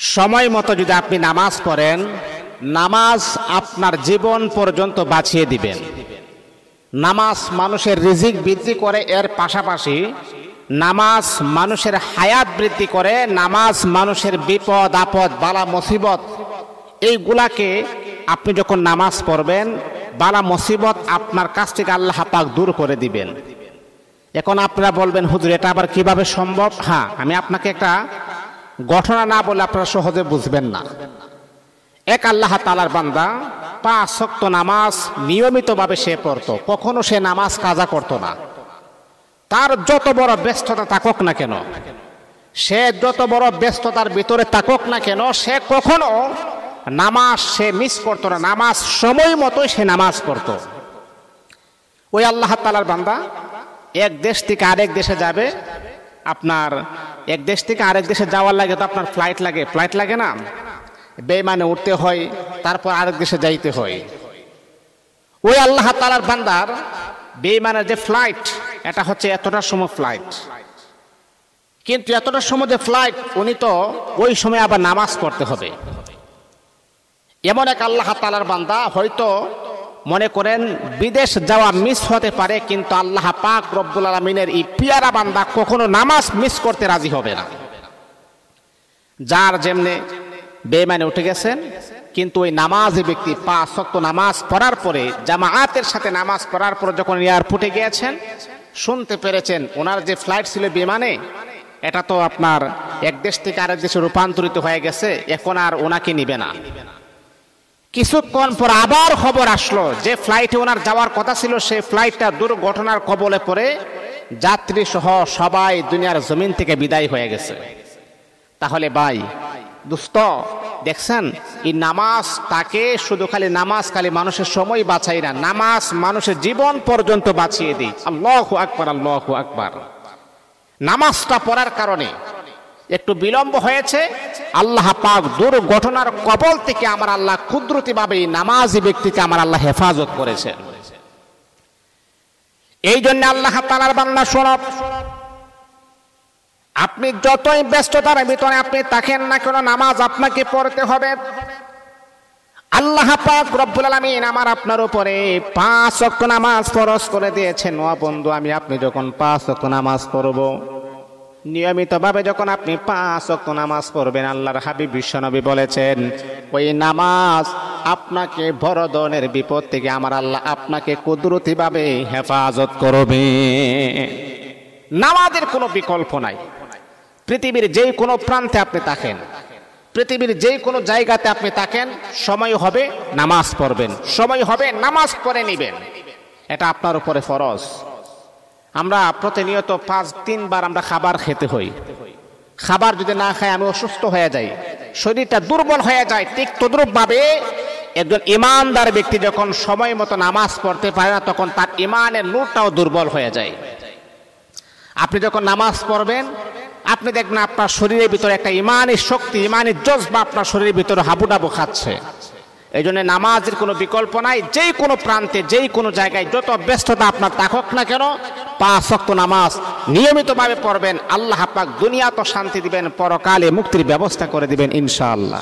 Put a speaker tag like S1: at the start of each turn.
S1: সময় মতো যদি আপনি নামাজ পড়েন, নামাজ আপনার জীবন পর্যন্ত বাঁচিয়ে দিবেন। নামাজ মানুষের রিজিক বৃদ্ধি করে, এর পাশাপাশি নামাজ মানুষের হায়াত বৃদ্ধি করে। নামাজ মানুষের বিপদ আপদ বালা মুসিবত এইগুলাকে আপনি যখন নামাজ পড়বেন, বালা মুসিবত আপনার কাছ থেকে আল্লাহ পাক দূর করে দিবেন। এখন আপনারা বলবেন, হুজুর এটা আবার কিভাবে সম্ভব? হ্যাঁ, আমি আপনাকে একটা ঘটনা না বলে আপনারা সহজে বুঝবেন না। এক আল্লাহ তাআলার বান্দা 5 ওয়াক্ত নামাজ নিয়মিতভাবে সে পড়তো, কখনো সে নামাজ কাজা করতো না। তার যত বড় ব্যস্ততা থাকুক না কেন, সে যত বড় ব্যস্ততার ভিতরে থাকুক না কেন, সে কখনো নামাজ সে মিস করতো না। নামাজ সময় মতোই সে নামাজ পড়তো। ওই আল্লাহ তাআলার বান্দা এক দেশ থেকে আরেক দেশে যাবে। আপনার এক দেশ থেকে আরেক দেশে যাওয়ার লাগে তো আপনার ফ্লাইট লাগে না, বেইমানে উঠতে হয়, তারপর আরেক দেশে যাইতে হয়। ওই আল্লাহ তাআলার বান্দার বেইমানের যে ফ্লাইট, এটা হচ্ছে এতটা সময় ফ্লাইট, কিন্তু এতটা সময় যে ফ্লাইট, উনি তো ওই সময় আবার নামাজ পড়তে হবে। এমন এক আল্লাহ তাআলার বান্দা, হয়তো মনে করেন বিদেশ যাওয়া মিস হতে পারে, কিন্তু আল্লাহ পাক রব্বুল আলামিনের এই পিয়ারা বান্দা কখনো নামাজ মিস করতে রাজি হবে না। যার যেমনে বেঈমানে উঠে গেছেন, কিন্তু ওই নামাজি ব্যক্তি 5 ওয়াক্ত নামাজ পড়ার পরে, জামাআতের সাথে নামাজ পড়ার পরে যখন এয়ারপোর্টে গিয়েছেন, শুনতে পেরেছেন ওনার যে ফ্লাইট ছিল বিমানে, এটা তো আপনার এক দেশ থেকে আরেক দেশে রূপান্তরিত হয়ে গেছে, এখন আর ওনাকে নিবে না। কিছুক্ষণ পর আবার খবর আসলো যে ফ্লাইটে ওনার যাওয়ার কথা ছিল, সেই ফ্লাইটটা দুর্ঘটনার কবলে পড়ে যাত্রী সহ সবাই দুনিয়ার জমিন থেকে বিদায় হয়ে গেছে। তাহলে ভাই দোস্ত, দেখছেন এই নামাজ তাকে শুধু খালি নামাজ খালি মানুষের সময় বাঁচাই না, নামাজ মানুষের জীবন পর্যন্ত বাঁচিয়ে দিই। আল্লাহু আকবার, আল্লাহু আকবার। নামাজটা পড়ার কারণে একটু বিলম্ব হয়েছে, আল্লাহ পাক দুর্ঘটনার কবল থেকে আমার আল্লাহ কুদরতিভাবে নামাজি ব্যক্তিকে আমার আল্লাহ হেফাজত করেছেন। এই জন্য আল্লাহ তাআলার বান্দা শোনো, আপনি যতই ব্যস্ততার ভিতরে আপনি থাকেন না কেন, নামাজ আপনাকে পড়তে হবে। আল্লাহ পাক রব্বুল আলামিন আমার আপনার উপরে 5 ওয়াক্ত নামাজ ফরজ করে দিয়েছেন। ও বন্ধু, আমি আপনি যখন 5 ওয়াক্ত নামাজ পড়ব, নিয়মিতভাবে যখন আপনি 5 ওয়াক্ত নামাজ পড়বেন, আল্লাহর হাবিব বিশ্বনবী বলেছেন ওই নামাজ আপনাকে বড় ধরনের বিপদ থেকে আমার আল্লাহ আপনাকে কুদরতিভাবে হেফাজত করবে। নামাজের কোনো বিকল্প নাই। পৃথিবীর যেই কোনো প্রান্তে আপনি থাকেন, পৃথিবীর যেই কোনো জায়গাতে আপনি থাকেন, সময় হবে নামাজ পড়বেন, সময় হবে নামাজ পড়ে নিবেন। এটা আপনার উপরে ফরজ। আমরা প্রতিনিয়ত 5-3 বার আমরা খাবার খেতে হই। খাবার যদি না খাই আমি অসুস্থ হয়ে যাই, শরীরটা দুর্বল হয়ে যায়। ঠিক তদ্রূপভাবে একজন ইমানদার ব্যক্তি যখন সময় মতো নামাজ পড়তে পারে না, তখন তার ইমানের নূরটাও দুর্বল হয়ে যায়। আপনি যখন নামাজ পড়বেন, আপনি দেখবেন আপনার শরীরের ভিতরে একটা ইমানি শক্তি, ইমানি জজবা আপনার শরীরের ভিতরে হাবুডাবু খাচ্ছে। এই জন্য নামাজের কোনো বিকল্প নাই। যেই কোনো প্রান্তে, যেই কোনো জায়গায় যত ব্যস্ততা আপনার থাকুক না কেন, 5 ওয়াক্ত নামাজ নিয়মিতভাবে পড়বেন। আল্লাহ পাক দুনিয়া তো শান্তি দিবেন, পরকালে মুক্তির ব্যবস্থা করে দিবেন ইনশাআল্লাহ।